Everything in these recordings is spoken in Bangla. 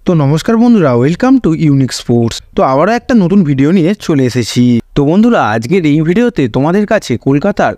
তো নমস্কার বন্ধুরা, ওয়েলকাম টু ইউনিক স্পোর্টস। তো আবারও একটা নতুন ভিডিও নিয়ে চলে এসেছি। তো বন্ধুরা, আজকের এই ভিডিওতে তোমাদের কাছে কলকাতার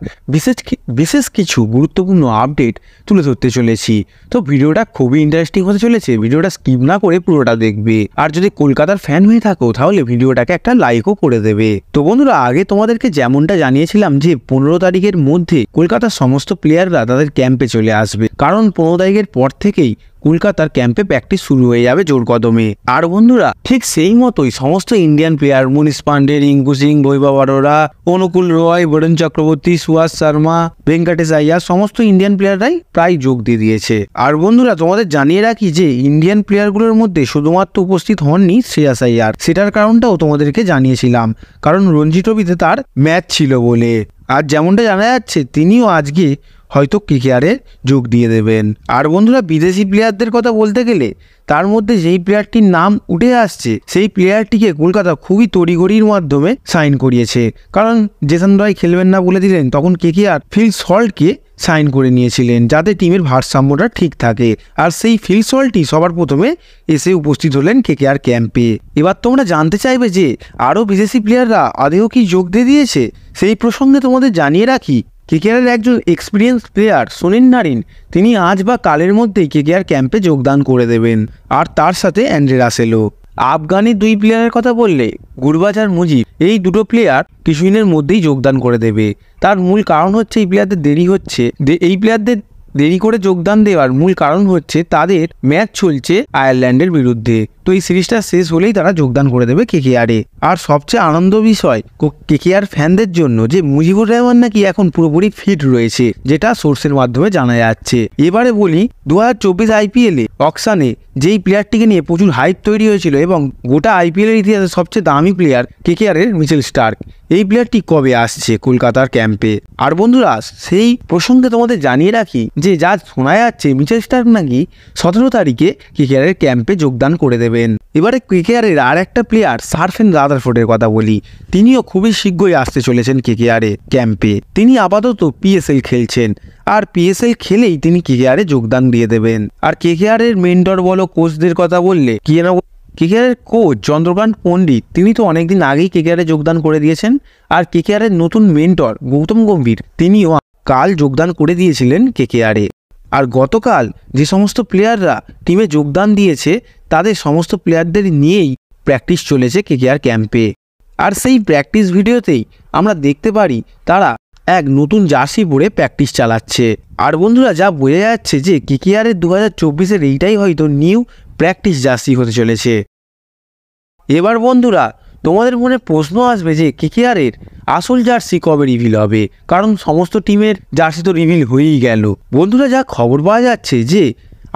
বিশেষ কিছু গুরুত্বপূর্ণ আপডেট তুলে ধরতে চলেছি। তো ভিডিওটা খুবই ইন্টারেস্টিং হতে চলেছে, ভিডিওটা স্কিপ না করে পুরোটা দেখবে। আর যদি কলকাতার ফ্যান হয়ে থাকো তাহলে ভিডিওটাকে একটা লাইকও করে দেবে। তো বন্ধুরা, আগে তোমাদেরকে যেমনটা জানিয়েছিলাম যে 15 তারিখের মধ্যে কলকাতার সমস্ত প্লেয়াররা তাদের ক্যাম্পে চলে আসবে, কারণ 15 তারিখের পর থেকেই কলকাতার ক্যাম্পে প্র্যাকটিস শুরু হয়ে যাবে জোর কদমে। আর বন্ধুরা, ঠিক সেই মতোই সমস্ত ইন্ডিয়ান প্লেয়ার মনীষ পান্ডে, রিঙ্কু সিং, বৈভব অরোরা, অনুকূল রয়, বরুণ চক্রবর্তী, সুহাস শর্মা, ভেঙ্কটেশ আইয়ার সমস্ত ইন্ডিয়ান প্লেয়াররাই প্রায় যোগ দিয়ে দিয়েছে। আর বন্ধুরা, তোমাদের জানিয়ে রাখি যে ইন্ডিয়ান প্লেয়ারগুলোর মধ্যে শুধুমাত্র উপস্থিত হননি শ্রেয়াস আইয়ার। সেটার কারণটাও তোমাদেরকে জানিয়েছিলাম, কারণ রঞ্জি ট্রফিতে তার ম্যাচ ছিল বলে। আর যেমনটা জানা যাচ্ছে তিনিও আজকে হয়তো কেকেআরে যোগ দিয়ে দেবেন। আর বন্ধুরা, বিদেশি প্লেয়ারদের কথা বলতে গেলে তার মধ্যে যেই প্লেয়ারটির নাম উঠে আসছে সেই প্লেয়ারটিকে কলকাতা খুবই তড়িঘড়ির মাধ্যমে সাইন করিয়েছে। কারণ জেসন রয় খেলবেন না বলে দিলেন, তখন কেকেআর ফিল সল্টকে সাইন করে নিয়েছিলেন যাতে টিমের ভারসাম্যটা ঠিক থাকে। আর সেই ফিল সল্টই সবার প্রথমে এসে উপস্থিত হলেন কেকেআর ক্যাম্পে। এবার তোমরা জানতে চাইবে যে আরও বিদেশি প্লেয়াররা আদেও কি যোগ দিয়ে দিয়েছে। সেই প্রসঙ্গে তোমাদের জানিয়ে রাখি, কেকেআরের একজন এক্সপিরিয়েন্স প্লেয়ার সুনীল নারিন তিনি আজ বা কালের মধ্যেই কেকেআর ক্যাম্পে যোগদান করে দেবেন। আর তার সাথে অ্যান্ড্রে রাসেলও। আফগানি দুই প্লেয়ারের কথা বললে গুরবাজ আর মুজিব, এই দুটো প্লেয়ার কিছুদিনের মধ্যেই যোগদান করে দেবে। তার মূল কারণ হচ্ছে এই প্লেয়ারদের দেরি করে যোগদান দেওয়ার মূল কারণ হচ্ছে তাদের ম্যাচ চলছে আয়ারল্যান্ডের বিরুদ্ধে। তো এই সিরিজটা শেষ হলেই তারা যোগদান করে দেবে কেকেআরে। আর সবচেয়ে আনন্দ বিষয় কেকেআর ফ্যানদের জন্য যে মুজিবুর রহমান নাকি এখন পুরোপুরি ফিট রয়েছে, যেটা সোর্সের মাধ্যমে জানা যাচ্ছে। এবারে বলি, 2024 আইপিএলে অকশানে যেই প্লেয়ারটিকে নিয়ে প্রচুর হাইপ তৈরি হয়েছিল এবং গোটা আইপিএলের ইতিহাসে সবচেয়ে দামি প্লেয়ার কেকেআরের মিচেল স্টার্ক, এই প্লেয়ারটি কবে আসছে কলকাতার ক্যাম্পে। আর বন্ধুরা, সেই প্রসঙ্গে তোমাদের জানিয়ে রাখি যে যা শোনা যাচ্ছে মিচেল স্টার্ক নাকি 17 তারিখে কেকেআরের ক্যাম্পে যোগদান করে দেবেন। এবারে কেকেআরের আর একটা প্লেয়ার সারফেন রাদারফোর্ডের কথা বলি, তিনিও খুবই শীঘ্রই আসতে চলেছেন কেকেআরে ক্যাম্পে। তিনি আপাতত পিএসএল খেলছেন, আর পিএসএল খেলেই তিনি কেকেআরে যোগদান দিয়ে দেবেন। আর কেকেআরের মেন্টর বলো কোচদের কথা বললে কেকেআরের কোচ চন্দ্রকান্ত পণ্ডিত তিনি তো অনেকদিন আগেই কেকেআরে যোগদান করে দিয়েছেন। আর কেকেআরের নতুন মেন্টর গৌতম গম্ভীর তিনিও কাল যোগদান করে দিয়েছিলেন কেকেআরে। আর গতকাল যে সমস্ত প্লেয়াররা টিমে যোগদান দিয়েছে তাদের সমস্ত প্লেয়ারদের নিয়েই প্র্যাকটিস চলেছে কেকেআর ক্যাম্পে। আর সেই প্র্যাকটিস ভিডিওতেই আমরা দেখতে পারি তারা এক নতুন জার্সি পরে প্র্যাকটিস চালাচ্ছে। আর বন্ধুরা, যা বোঝা যাচ্ছে যে কেকেআরের 2024-এর এইটাই হয়তো নিউ প্র্যাকটিস জার্সি হতে চলেছে। এবার বন্ধুরা, তোমাদের মনে প্রশ্ন আসবে যে কেকেআরের আসল জার্সি কবে রিভিল হবে, কারণ সমস্ত টিমের জার্সি তো রিভিল হয়েই গেল। বন্ধুরা, যা খবর পাওয়া যাচ্ছে যে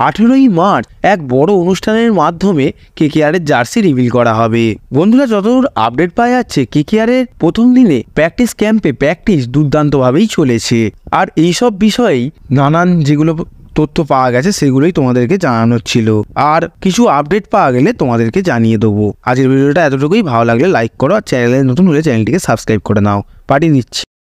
18ই মার্চ এক বড় অনুষ্ঠানের মাধ্যমে কেকেআরের জার্সি রিভিল করা হবে। বন্ধুরা, যতদূর আপডেট পাওয়া যাচ্ছে কেকেআরের প্রথম দিনে প্র্যাকটিস ক্যাম্পে প্র্যাকটিস দুর্দান্তভাবেই চলেছে। আর এইসব বিষয়েই নানান যেগুলো তথ্য পাওয়া গেছে সেগুলোই তোমাদেরকে জানানোর ছিল। আর কিছু আপডেট পাওয়া গেলে তোমাদেরকে জানিয়ে দেবো। আজকের ভিডিওটা এতটুকুই। ভালো লাগলে লাইক করো, আর চ্যানেলে নতুন হলে চ্যানেলটিকে সাবস্ক্রাইব করে নাও। পাঠিয়ে দিচ্ছি।